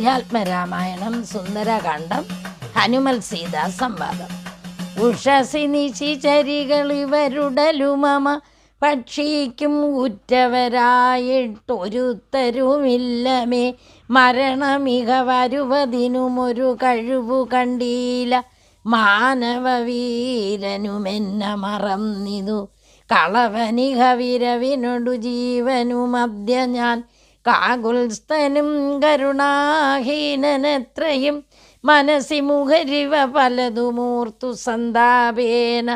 അധ്യാത്മരാമായണം സുന്ദരകാന്ഡം ഹനുമൽ സീതാ സംവാദം. ഉഷസി നിശിചരികളിവരുടലുമമ പക്ഷിക്കും ഉറ്റവരായിട്ടൊരുത്തരുമില്ലമേ. മരണമിക വരുവതിനുമൊരു കഴിവു കണ്ടീല. മാനവവീരനുമെന്ന മറന്നിതു കളവനിക വിരവിനൊടു ജീവനുമദ്യ ഞാൻ. കാകുൽസ്ഥനും കരുണാഹീനനെത്രയും മനസ്സി മുഖരിവ പലതുമൂർത്തു സന്താപേന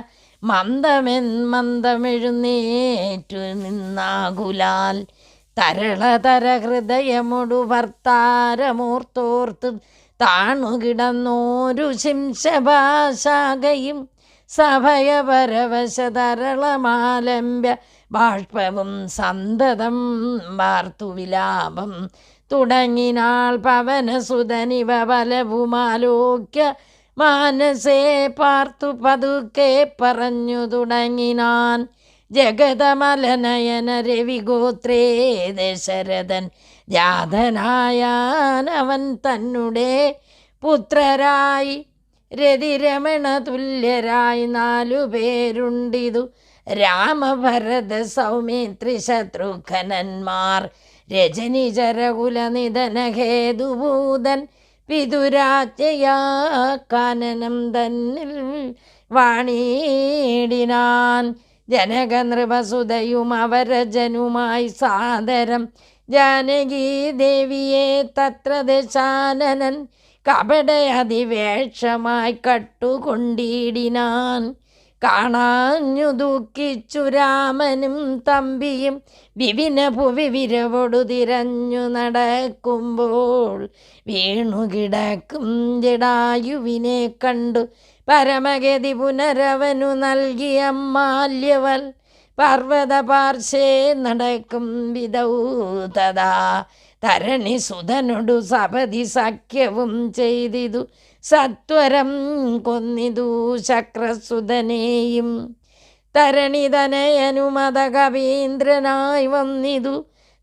മന്ദമെഴുന്നേറ്റു നിന്നാകുലാൽ. തരളതര ഹൃദയമൊടു ഭർത്താരമൂർത്തോർത്ത് താണുകിടന്നോരു ശിംശഭാശാകയും സഭയപരവശതരളമാലംബ്യ ബാഷ്പവും സന്തതം വാർത്തു വിലാപം തുടങ്ങിനാൾ. പവനസുതനിവ പലവുമാലോക്യ മാനസേ പാർത്തു പതുക്കെ പറഞ്ഞു തുടങ്ങിനാൻ. ജഗതമലനയന രവിഗോത്രേ ദശരഥൻ ജാതനായാനവൻ തന്നെ പുത്രരായി രതിരമണ തുല്യരായി 4 പേരുണ്ടിതു. രാമഭരത സൗമിത്രി ശത്രുഘ്നന്മാർ രജനിചരകുലനിധനഹേതുഭൂതൻ പിതുരാജ്ഞയാ കാനനം തന്നിൽ വാണിടിനാൻ. ജനകനൃപസുതയും അവരജനുമായി സാദരം ജാനകീ ദേവിയെ തത്ര ദശാനനൻ കപടയതിവേഷമായി കട്ടുകൊണ്ടിടിനാൻ. കാണാഞ്ഞു ദുഃഖിച്ചു രാമനും തമ്പിയും വിപിന ഭുവി വിരവൊടു തിരഞ്ഞു നടക്കുമ്പോൾ വീണുകിടക്കും ജടായുവിനെ കണ്ടു പരമഗതി പുനരവനു നൽകിയ മാല്യവൽ. പർവ്വത പാർശ്വേ നടക്കും വിധൗ തഥാ തരണി സുതനൊടു സപതി സഖ്യവും ചെയ്തിതു. സത്വരം കൊന്നിതു ശക്രസുതനെയും തരണിതനയനുമത കവീന്ദ്രനായി വന്നിതു.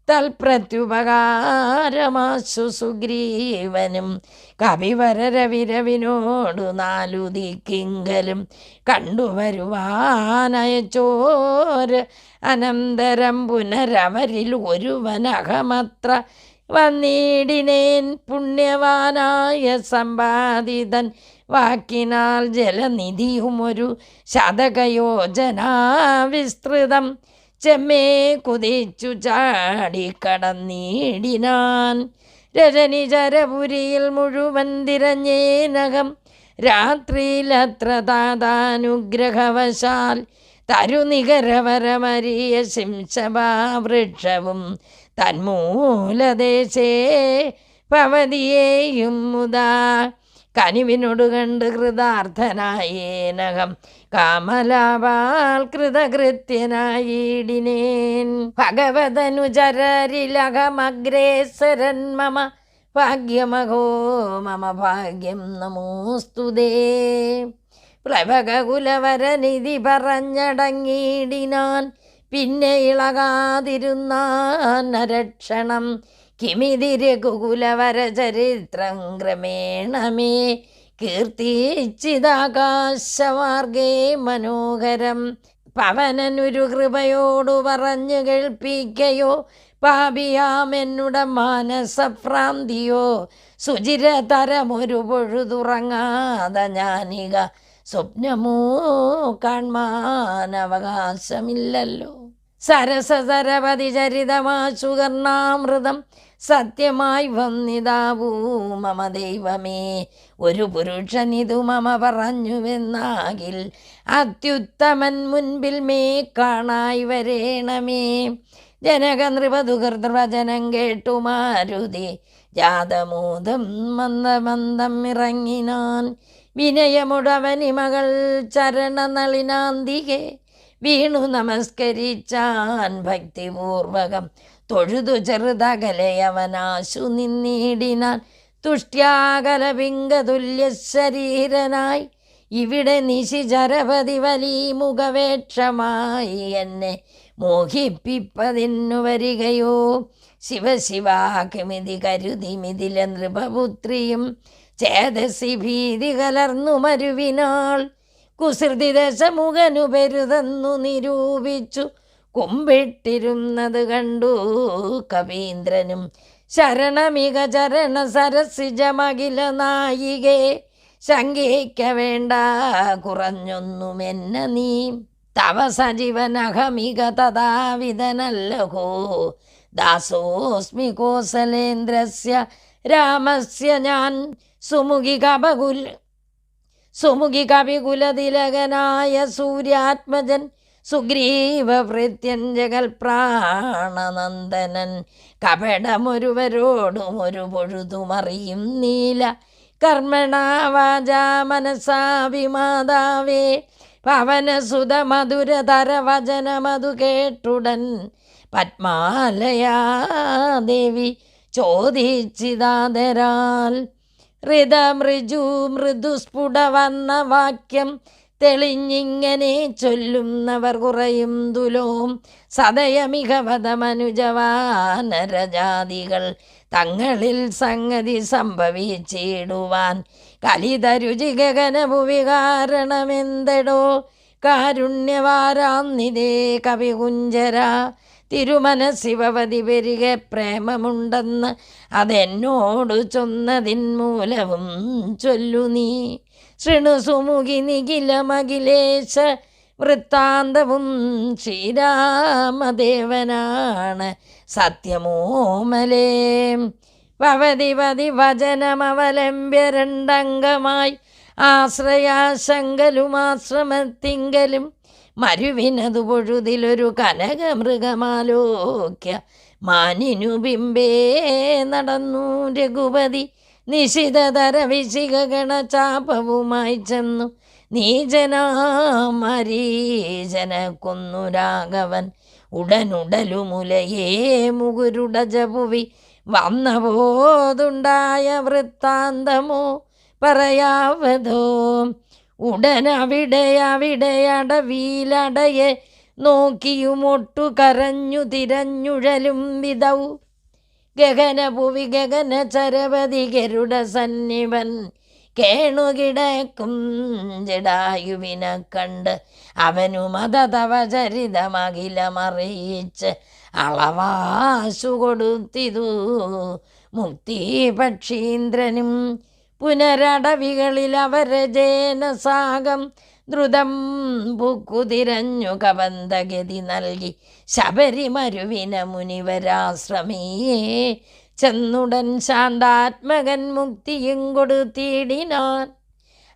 തൽപ്രത്യുപകാരമാശു സുഗ്രീവനും കവിവരരവിരവിനോടു 4 ദിക്കിങ്കലും കണ്ടുവരുവാനയച്ചോര്. അനന്തരം പുനരവരിൽ ഒരുവനഹമത്ര വന്നിടിനേൻ. പുണ്യവാനായ സമ്പാദിതൻ വാക്കിനാൽ ജലനിധിയുമൊരു ശതകയോജനാ വിസ്തൃതം ചെമ്മേ കുതിച്ചു ചാടിക്കടന്നിടിനാൻ. രജനിചരപുരിയിൽ മുഴുവൻ തിരഞ്ഞേനകം രാത്രിയിലത്ര താതാനുഗ്രഹവശാൽ. തരുനികരവരമരിയ ശിംശഭാവൃക്ഷവും തന്മൂലദേശേ ഭവതിയേയും മുതാ. കനിവിനോടു കണ്ട് കൃതാർത്ഥനായേനകം കാമലാപാൽ കൃതകൃത്യനായിടിനേൻ. ഭഗവതനുചരരിലകമഗ്രേസരൻ മമ ഭാഗ്യമഹോ മമ ഭാഗ്യം നമോസ്തുതേ. പ്ലവകുലവരനിധി പറഞ്ഞടങ്ങിയിടിനാൻ. പിന്നെ ഇളകാതിരുന്നാൻ നരക്ഷണം. കിമിതി രഘുകുലവര ചരിത്രം ക്രമേണമേ കീർത്തിച്ചിതാകാശമാർഗേ മനോഹരം. പവനനൊരു കൃപയോടു പറഞ്ഞു കേൾപ്പിക്കയോ പാപിയാമെന്നുട മാനസഭ്രാന്തിയോ. സുചിരതരമൊരു പൊഴുതുറങ്ങാതെ ഞാനിക സ്വപ്നമോ കാൺമാനവകാശമില്ലല്ലോ. സരസരപതി ചരിതമാശുകർണാമൃതം സത്യമായി വന്നിതാവൂ മമ ദൈവമേ. ഒരു പുരുഷനിതു മമ പറഞ്ഞുവെന്നാകിൽ അത്യുത്തമൻ മുൻപിൽ മേ കാണായി വരേണമേ. ജനകനൃപതുകൃതവചനം കേട്ടു മാരുതി ജാതമോദം മന്ദമന്ദം ഇറങ്ങിനാൻ. വിനയമുടവനി മകൾ ചരണനളിനാന്തികെ വീണു നമസ്കരിച്ചാൻ ഭക്തിപൂർവകം. തൊഴുതു ചെറുതകലയവനാശു നിന്നിടിനാൻ. തുഷ്ട്യാകലപിംഗതുല്യ ശരീരനായി ഇവിടെ നിശിചരപതി വലി മുഖവേക്ഷമായി എന്നെ മോഹിപ്പിപ്പതിന്നു വരികയോ. ശിവശിവാക്കിമിതി കരുതി മിഥില നൃപപുത്രിയും ചേതസി ഭീതി കലർന്നു മരുവിനാൾ. കുസൃതി ദശമുഖനു പെരുതെന്നു നിരൂപിച്ചു കുമ്പിട്ടിരുന്നത് കണ്ടു കവീന്ദ്രനും. ശരണമിക ചരണ സരസിജമകില നായികേ, ശങ്കിക്ക വേണ്ട കുറഞ്ഞൊന്നുമെന്ന നീ. തവ സജീവനഹമിക തഥാവിധനല്ലഹോ, ദാസോസ്മി കോസലേന്ദ്രസ്യ രാമസ്യ ഞാൻ. സുമുഖി കവികുലതിലകനായ സൂര്യാത്മജൻ സുഗ്രീവഭൃത്യൻ ജഗൽ പ്രാണനന്ദനൻ. കപടമൊരുവരോടും ഒരു പൊഴുതുമറിയും നീല കർമ്മണ വാചാ മനസാ വിമാതാവേ. പവനസുത മധുരതര വചനമതു കേട്ടുടൻ പത്മാലയാ ദേവി ചോദിച്ചിതാദരാൽ. മൃദുസ്ഫുട വന്ന വാക്യം തെളിഞ്ഞിങ്ങനെ ചൊല്ലുന്നവർ കുറയും തുലോം. സദയമികവത മനുജവാനരജാതികൾ തങ്ങളിൽ സംഗതി സംഭവിച്ചിടുവാൻ. കലിതരുചി ഗഗനഭുവി കാരണമെന്തടോ, കാരുണ്യവാരാന്നിതേ കവികുഞ്ചര. തിരുമനസ്സിവതി പെരുകെ പ്രേമമുണ്ടെന്ന് അതെന്നോടു ചൊന്നതിൻ മൂലവും ചൊല്ലു നീ. ശൃണു സുമുഖി നിഖിലമഖിലേശ വൃത്താന്തവും ശ്രീരാമദേവനാണ് സത്യമോമലേ. ഭവതിപതി വചനമവലംബ്യ രണ്ടംഗമായി ആശ്രയാശങ്കലുമാശ്രമത്തിങ്കലും മരുവിനതു പൊഴുതിലൊരു കനകമൃഗമാലോക്യ മാനിനു ബിംബേ നടന്നു രഘുപതി. നിശിതതര വിശികഗണ ചാപവുമായി ചെന്നു നീജനാമരീജന കൊന്നു രാഘവൻ. ഉടനുടലുമുലയേ മുകുരുടജപുവി വന്ന പോതുണ്ടായ വൃത്താന്തമോ പറയാവതോ. ഉടനവിടെയടവിയിലടയെ നോക്കിയുമൊട്ടു കരഞ്ഞു തിരഞ്ഞുഴലും വിധൗ. ഗഗനഭുവി ഗഗന ചരപതി ഗരുഡ സന്നിവൻ കേണുകിടക്കും ജടായുവിനെ കണ്ട് അവനു മതതവ ചരിതമഖിലമറിയിച്ച് അളവാശു കൊടുത്തിതു മുക്തി പക്ഷീന്ദ്രനും. പുനരടവികളിൽ അവരജേനസാഗം ദ്രുതം പുക്കുതിരഞ്ഞു കബന്ധഗതി നൽകി ശബരിമരുവിന മുനിവരാശ്രമേ ചെന്നുടൻ ശാന്താത്മകൻ മുക്തിയും കൊടുത്തിടിനാൻ.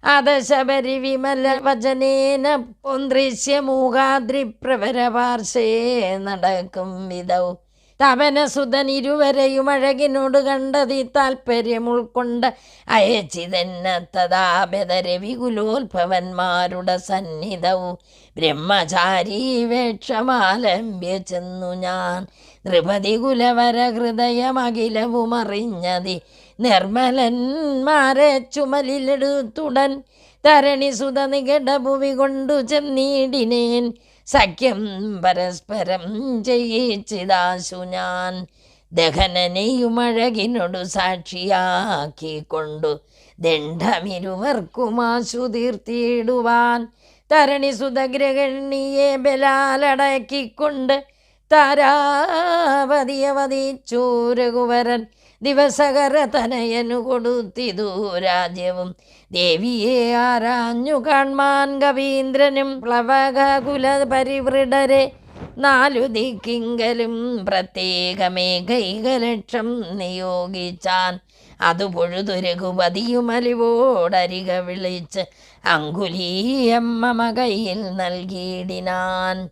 അത ശബരി വിമല വചനേന പൊന്തൃശ്യമൂകാദ്രിപ്രവരപാർശേ നടക്കും വിധൗ. തപനസുതൻ ഇരുവരെയും അഴകിനോട് കണ്ടതി താൽപര്യം ഉൾക്കൊണ്ട് അയച്ചിതെന്നത്തതാപതരെ വികുലോത്ഭവന്മാരുടെ സന്നിധവും ബ്രഹ്മചാരി വേഷമാലംബ്യ ചെന്നു ഞാൻ. നൃപതി കുലവര ഹൃദയമഖിലവും അറിഞ്ഞതി നിർമ്മലന്മാരെ ചുമലിലെടുത്തുടൻ തരണി സുത നികടഭുവി കൊണ്ടു ചെന്നീടിനേൻ. സഖ്യം പരസ്പരം ചെയ്യിച്ചിതാശു ഞാൻ. ദഹനനെയും അഴകിനോടു സാക്ഷിയാക്കിക്കൊണ്ടു ദണ്ഡമിരുവർക്കുമാശു തീർത്തിയിടുവാൻ. തരണി സുതഗ്രഹണിയെ ബലാലടക്കിക്കൊണ്ട് താരാവതിയവതിച്ചു രഘുവരൻ. ദിവസകര തനയനു കൊടുത്തിതു രാജ്യവും ദേവിയെ ആരാഞ്ഞു കാൺമാൻ കവീന്ദ്രനും. പ്ലവകുല പരിവൃഢരെ നാലു ദിക്കിങ്കലും പ്രത്യേകമേകൈകലക്ഷം നിയോഗിച്ചാൻ. അതു പൊഴുതു രഘുപതിയുമലിവോടരിക വിളിച്ച് അങ്കുലീയമ്മ കയ്യിൽ നൽകിയിടിനാൻ.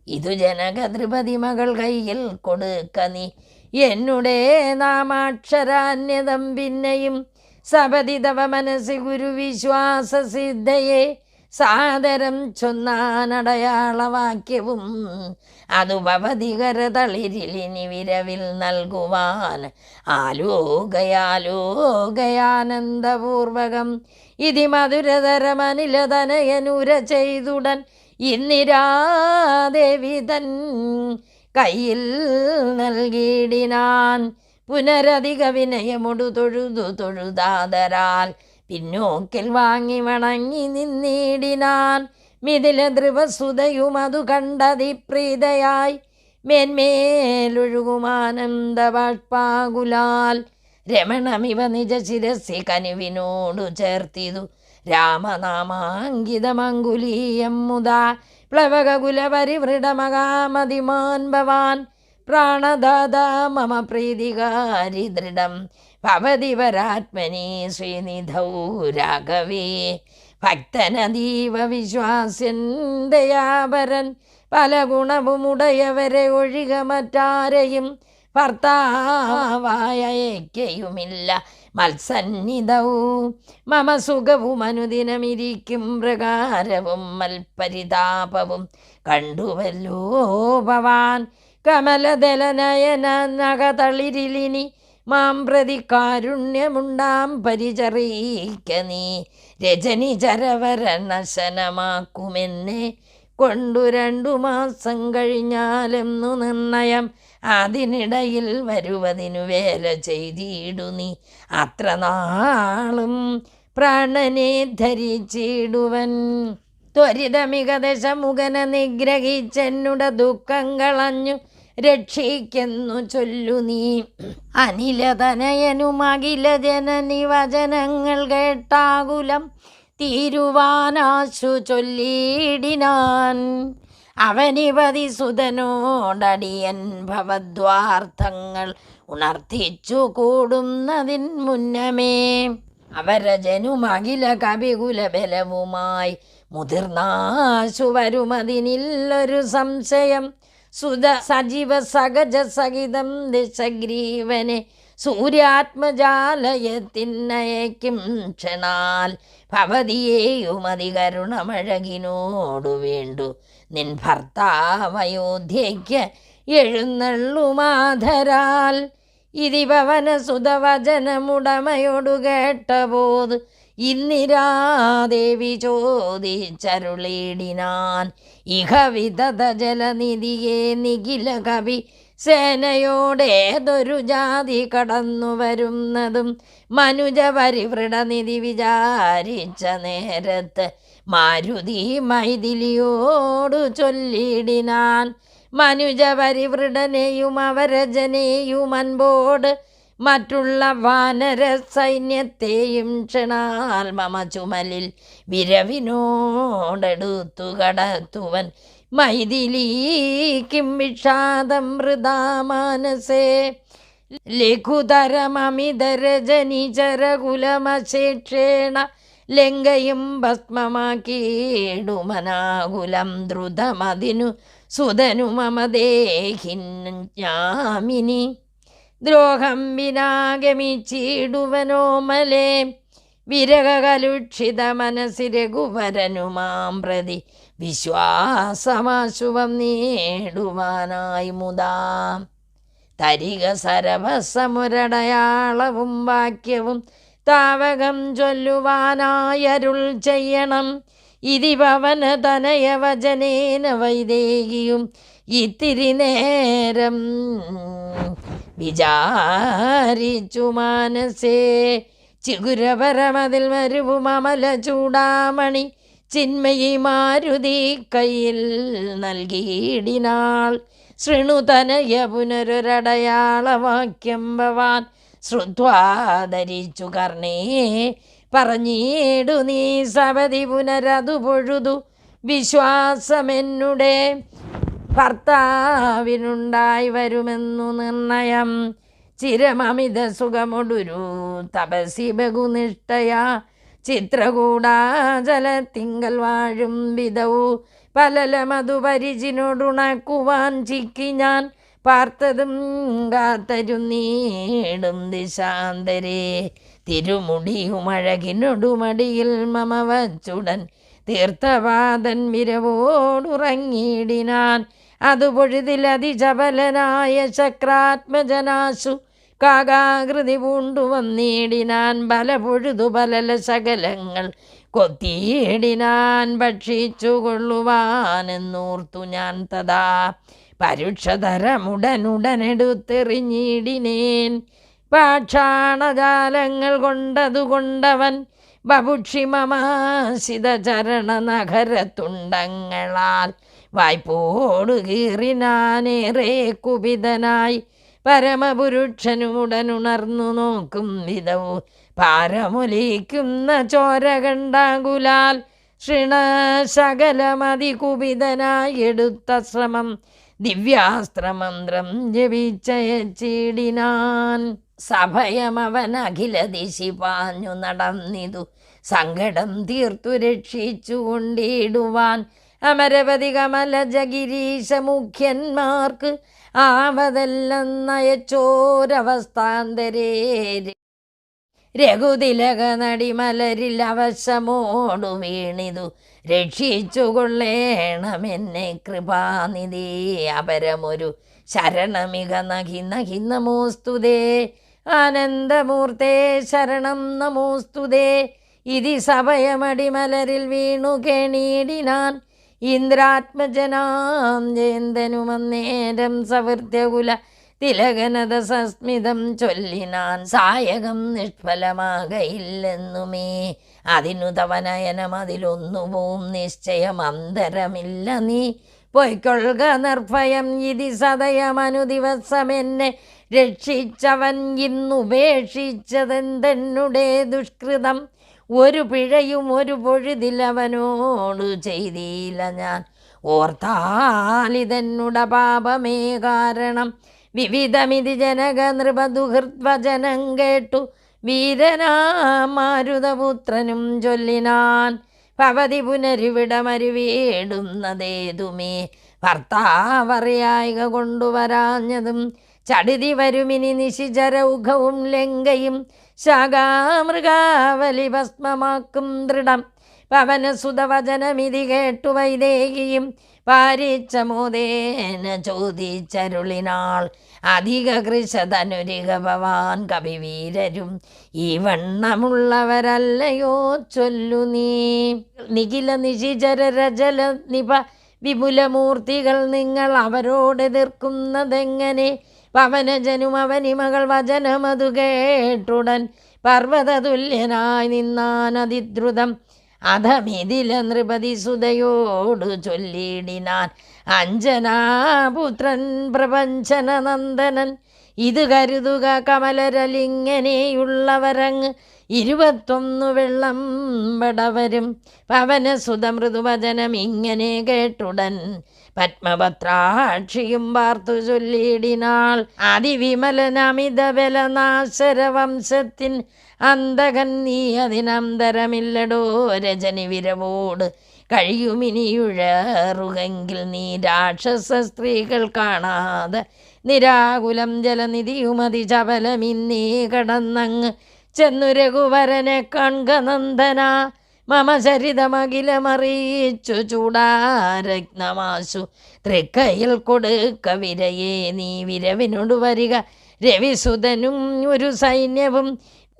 ഇതു ജനകദ്രുപതി മകൾ കയ്യിൽ കൊടുക്ക നീ എന്നുടേ നാമാക്ഷരാന്യതം പിന്നെയും സപതി തവ മനസ്സി ഗുരുവിശ്വാസസിദ്ധയെ സാദരം ചൊന്നാനടയാളവാക്യവും അതു ഭവതികര തളിരിലിനി വിരവിൽ നൽകുവാൻ. ആലോകയാലോകയാനന്ദപൂർവകം ഇതി മധുരതരമനിലതനയനുര ചെയ്തുടൻ ഇന്ദിരാദേവി തൻ കയ്യിൽ നൽകിയിടിനാൻ. പുനരധിക വിനയമൊടു തൊഴുതാതരാൽ പിന്നോക്കിൽ വാങ്ങി വണങ്ങി നിന്നിടിനാൻ. മിഥില ധ്രുവസുതയും അതു കണ്ടതിപ്രീതയായി മേന്മേലൊഴുകുമാനന്ദബാഷ്പാകുലാൽ. രമണമിവ നിജ ശിരസി കനുവിനോടു ചേർത്തിതു രാമനാമാങ്കിതമങ്കുലീയം മുതാ. പ്ലവകകുലപരിവൃഢമകാമതിമാൻ ഭവാൻ പ്രാണദാതാ മമ പ്രീതികാരി ദൃഢം ഭവതി വരാത്മനി ശ്രീനിധൗ രാഘവേ. ഭക്തനതീവ വിശ്വാസ്യൻ ദയാപരൻ പല ഗുണവുമുടയവരെ ഒഴിക മറ്റാരെയും ഭർത്താവായയ്ക്കയുമില്ല മത്സന്നിധവും. മമ സുഖവും അനുദിനമിരിക്കും പ്രകാരവും മൽപരിതാപവും കണ്ടുവല്ലോ ഭവാൻ. കമലദലനയന നഖതളിരിലിനി മാം പ്രതി കാരുണ്യമുണ്ടാം പരിചറിയിക്ക നീ. രജനി ചരവരണശനമാക്കുമെന്നെ കൊണ്ടു 2 മാസം കഴിഞ്ഞാലെന്നു നിർണയം. അതിനിടയിൽ വരുവതിനു വേല ചെയ്തിടു നീ. അത്ര നാളും പ്രാണനെ ധരിച്ചിടുവൻ. ത്വരിതമിക ദശമുഖന നിഗ്രഹിച്ചെന്നുട ദുഃഖം കളഞ്ഞു രക്ഷിക്കുന്നു ചൊല്ലു നീ. അനിലതനയനും അഖില ജനനി വചനങ്ങൾ കേട്ടാകുലം തീരുവാനാശു ചൊല്ലിയിടിനാൻ. അവനിപതി സുതനോടടിയൻ ഭവദ്വാർത്ഥങ്ങൾ ഉണർത്തിച്ചു കൂടുന്നതിൻ മുന്നമേ. അവരജനും അഖില കവികുല ബലവുമായി മുതിർന്നാശു വരുമതിനില്ലൊരു സംശയം. സുത സജീവ സഹജ സഹിതം ദശഗ്രീവനെ സൂര്യാത്മജാലയത്തിനയക്കും ക്ഷണാൽ. ഭവതിയെയും അതികരുണമഴകിനോടു വേണ്ടു നിൻ ഭർത്താവയോധ്യയ്ക്ക് എഴുന്നള്ളുമാധരാൽ. ഇതി ഭവന സുതവചനമുടമയോടു കേട്ടപോത് ഇന്ദിരാദേവി ചോദിച്ചരുളിടിനാൻ. ഇഹ വിതത ജലനിധിയെ നിഖില കവി സേനയോടേതൊരു ജാതി കടന്നു വരുന്നതും മനുജ പരിവൃഢനിധി വിചാരിച്ച നേരത്ത് മാരുതി മൈഥിലിയോടു ചൊല്ലിടിനാൻ. മനുജ പരിവൃഢനെയും അവരജനെയും അൻപോട് മറ്റുള്ള വാനര സൈന്യത്തെയും ക്ഷണാൽ മമ ചുമലിൽ വിരവിനോടെടുത്തു കടത്തുവൻ. മൈഥിലീക്കും വിഷാദം വൃതാമാനസേ ലഘുതരമമിതരജനിചരകുലമശേഷേണ ലങ്കയും ഭസ്മമാക്കിയിടുമനാകുലം ദ്രുതമതിനു സുതനു മമ ദേഹിന്യാമിനി. ദ്രോഹം വിനാഗമിച്ചിടുവനോമലേ വിരകകലുക്ഷിത മനസ്സി രഘുവരനുമാം പ്രതി വിശ്വാസമാശുവം നേടുവാനായി മുതാ. തരിക സരവസമുരടയാളവും വാക്യവും താവകം ചൊല്ലുവാനായരുൾ ചെയ്യണം. ഇതി ഭവന തനയവചനേന വൈദേഹിയും ഇത്തിരി നേരം വിചാരിച്ചു മാനസേ. ചിഗുരപരമതിൽ മരുവും അമല ചൂടാമണി ചിന്മയി മാരുതി കയ്യിൽ നൽകിയിടിനാൾ. ശൃണുതനയ പുനരൊരടയാളവാക്യം ഭവാൻ ശ്രുത്വാധരിച്ചു കർണേ പറഞ്ഞിടു നീ. സപതി പുനരതു പൊഴുതു വിശ്വാസമെന്നുടെ ഭർത്താവിനുണ്ടായി വരുമെന്നു നിർണയം. ചിരമമിത സുഖമൊടുരു തപസി ബഹുനിഷ്ഠയാ ചിത്രകൂടാചലത്തിങ്കൽ വാഴും വിധവു പലലമതു പരിചിനോടുണക്കുവാൻ ചിക്കി ഞാൻ പാർത്തതും കാത്തരുന്നീടും ദിശാന്തരേ. തിരുമുടിയുമഴകിനൊടുമടിയിൽ മമ വച്ചുടൻ തീർത്ഥപാദൻ വിരവോടുറങ്ങിയിടിനാൻ. അതു പൊഴുതിലതിചപലനായ ചക്രാത്മജനാശു കാകാകൃതി പൂണ്ടു വന്നിടിനാൻ. ബലപൊഴുതു പലല ശകലങ്ങൾ കൊത്തിയിടിനാൻ ഭക്ഷിച്ചു കൊള്ളുവാനെന്നോർത്തു ഞാൻ തഥാ പരുഷതരമുടനുടനെടുത്തെറിഞ്ഞിടിനേൻ. പാഷാണജാലങ്ങൾ കൊണ്ടതുകൊണ്ടവൻ ബഭുക്ഷി മമാശിത ചരണ നഗരത്തുണ്ടങ്ങളാൽ വായ്പോടു കീറിനാനേറെ കുപിതനായി പരമപുരുഷനുമുടനുണർന്നു നോക്കും വിധവു പാരമൊലിക്കുന്ന ചോര കണ്ടാകുലാൽ ശൃണശകലമതി കുപിതനായി എടുത്ത ശ്രമം ദിവ്യാസ്ത്രമന്ത്രം ജപിച്ചയച്ചിടിനാൻ. സഭയമവൻ അഖില ദിശി പാഞ്ഞു നടന്നിതു സങ്കടം തീർത്തു രക്ഷിച്ചു കൊണ്ടിടുവാൻ. അമരവതി കമലജ ഗിരീശ മുഖ്യന്മാർക്ക് ആവതെല്ലാം നയച്ചോരവസ്ഥാന്തരേ. രഘുതിലക നടിമലരിൽ അവശമോടു വീണിതു രക്ഷിച്ചു കൊള്ളേണമെന്നെ കൃപാനിധി. അപരമൊരു ശരണമിക നഹി നഹി നമോസ്തുതേ. ആനന്ദമൂർത്തേ ശരണം നമോസ്തുതേ. ഇതി സഭയമടിമലരിൽ വീണു കേണീടിനാൻ. ഇന്ദ്രാത്മജനാം ജയന്തനുമന്നേരം സവൃത്യകുല തിലകനത സസ്മിതം ചൊല്ലിനാൻ. സായകം നിഷ്ഫലമാകയില്ലെന്നുമേ അതിനു തവനയനം അതിലൊന്നുപോം നിശ്ചയം അന്തരമില്ല നീ പൊയ്ക്കൊള്ളുക നിർഭയം. ഇതി സദയമനു ദിവസമെന്നെ രക്ഷിച്ചവൻ ഇന്നുപേക്ഷിച്ചതെന്തെന്നുടെ ദുഷ്കൃതം. ഒരു പിഴയും ഒരു പൊഴുതിലവനോടു ചെയ്തില്ല ഞാൻ. ഓർത്താലിതെന്നുട പാപമേ കാരണം. വിവിധമിതി ജനക നൃപദുഹൃദ്വചനം കേട്ടു വീരനാമാരുതപുത്രനും ചൊല്ലിനാൻ. ഭവതി പുനരിവിടമരുവേടുന്നതേതുമേ ഭർത്താവറിയായിക കൊണ്ടുവരാഞ്ഞതും. ചടിതി വരുമിനി നിശിചരൗഘവും ലങ്കയും ശാഖാമൃഗാവലി ഭസ്മമാക്കും ദൃഢം. പവനസുതവചനമിതി കേട്ടു വൈദേഹിയും പാരിച്ചമോദേന ചോദിച്ചരുളിനാൾ. അധിക കൃശതനുരിക ഭവാൻ കവിവീരരും ഈ വണ്ണമുള്ളവരല്ലയോ ചൊല്ലു നീ. നിഖില നിശിചര രജല നിപ വിപുലമൂർത്തികൾ നിങ്ങൾ അവരോടെതിർക്കുന്നതെങ്ങനെ. പവനജനും അവനിമകൾ വചനമതു കേട്ടുടൻ പർവ്വതതുല്യനായി നിന്നാൻ അതിദ്രുതം. അധമിതില നൃപതി സുതയോടു ചൊല്ലിടിനാൻ. അഞ്ജനാപുത്രൻ പ്രപഞ്ചന നന്ദനൻ ഇത് കരുതുക കമലരലിങ്ങനെയുള്ളവരങ്ങ് 21 വെള്ളം പടവരും. പവനസുത മൃദുവചനം ഇങ്ങനെ കേട്ടുടൻ പത്മപത്രാക്ഷിയും പാർത്തു ചൊല്ലിടിനാൾ. അതിവിമലനമിത ബലനാശര വംശത്തിൻ അന്തകൻ നീ അതിനന്തരമില്ലടോ. രജനി വിരവോട് കഴിയുമിനിയുഴറുകെങ്കിൽ നീ രാക്ഷസ സ്ത്രീകൾ കാണാതെ നിരാകുലം ജലനിധിയുമതി ചപലമിന്നീ കടന്നങ്ങ് ചെന്നു രഘുവരനെ കൺക നന്ദന. മമ ചരിതമഖിലമറിയിച്ചു ചൂടാരത്നമാശു തൃക്കയിൽ കൊടുക്ക വിരയെ നീ. വിരവിനോട് വരിക രവിസുതനും ഒരു സൈന്യവും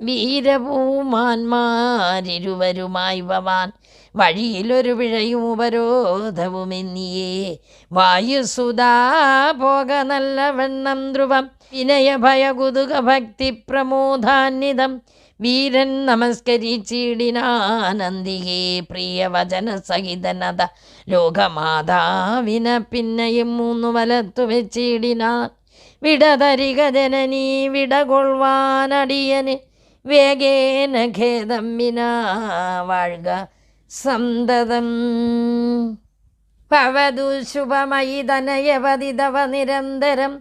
വീരഭൂമാന്മാരിരുവരുമായി ഭവാൻ. വഴിയിലൊരു പിഴയും ഉപരോധവുമെന്നിയേ വായുസുതാ പോക നല്ലവണ്ണം ധ്രുവം. വിനയ ഭയ കുതുക ഭക്തി പ്രമോദാന്വിതം വീരൻ നമസ്കരിച്ചിടിനാനന്ദികേ. പ്രിയവചന സഹിതനത ലോകമാതാവിന പിന്നെയും 3 വലത്തു വെച്ചിടിനാൻ. വിടതരിക ജനനീ വിടകൊള്ളുവാനടിയന് വേഗേന ഖേദം വിനാ വാഴ്ക സന്തതം. ഭവതു ശുഭമയി തനയവതി തവ നിരന്തരം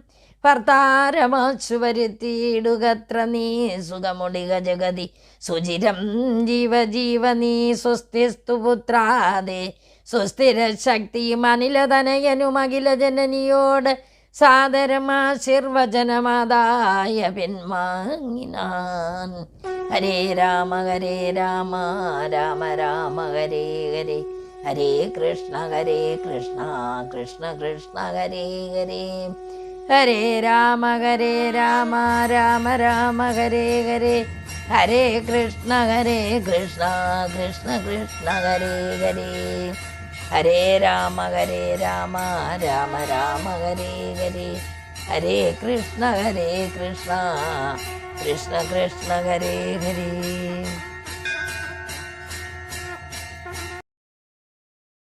ഭർത്താരമാശു വരുത്തിയിടുകത്ര നീ. സുഖമുടിക ജഗതി സുചിരം ജീവജീവ നീ. സ്വസ്തിസ്തു പുത്രാദേ സുസ്ഥിര ശക്തിയും അനിലതനയനും അഖില ജനനിയോട് സാദരമാശീർവചനമാതായ പിൻവാങ്ങിനാൻ. ഹരേ രാമ രാമ രാമ ഹരേ ഹരേ. ഹരേ കൃഷ്ണ കൃഷ്ണ കൃഷ്ണ ഹരേ ഹരേ. ഹരേ രാമ രാമ രാമ ഹരേ ഹരേ. ഹരേ കൃഷ്ണ കൃഷ്ണ കൃഷ്ണ ഹരേ ഹരേ ഹരേ രാമ രാമ രാമ ഹരേ ഹരേ ഹരേ കൃഷ്ണ കൃഷ്ണ കൃഷ്ണ ഹരേ ഹരേ.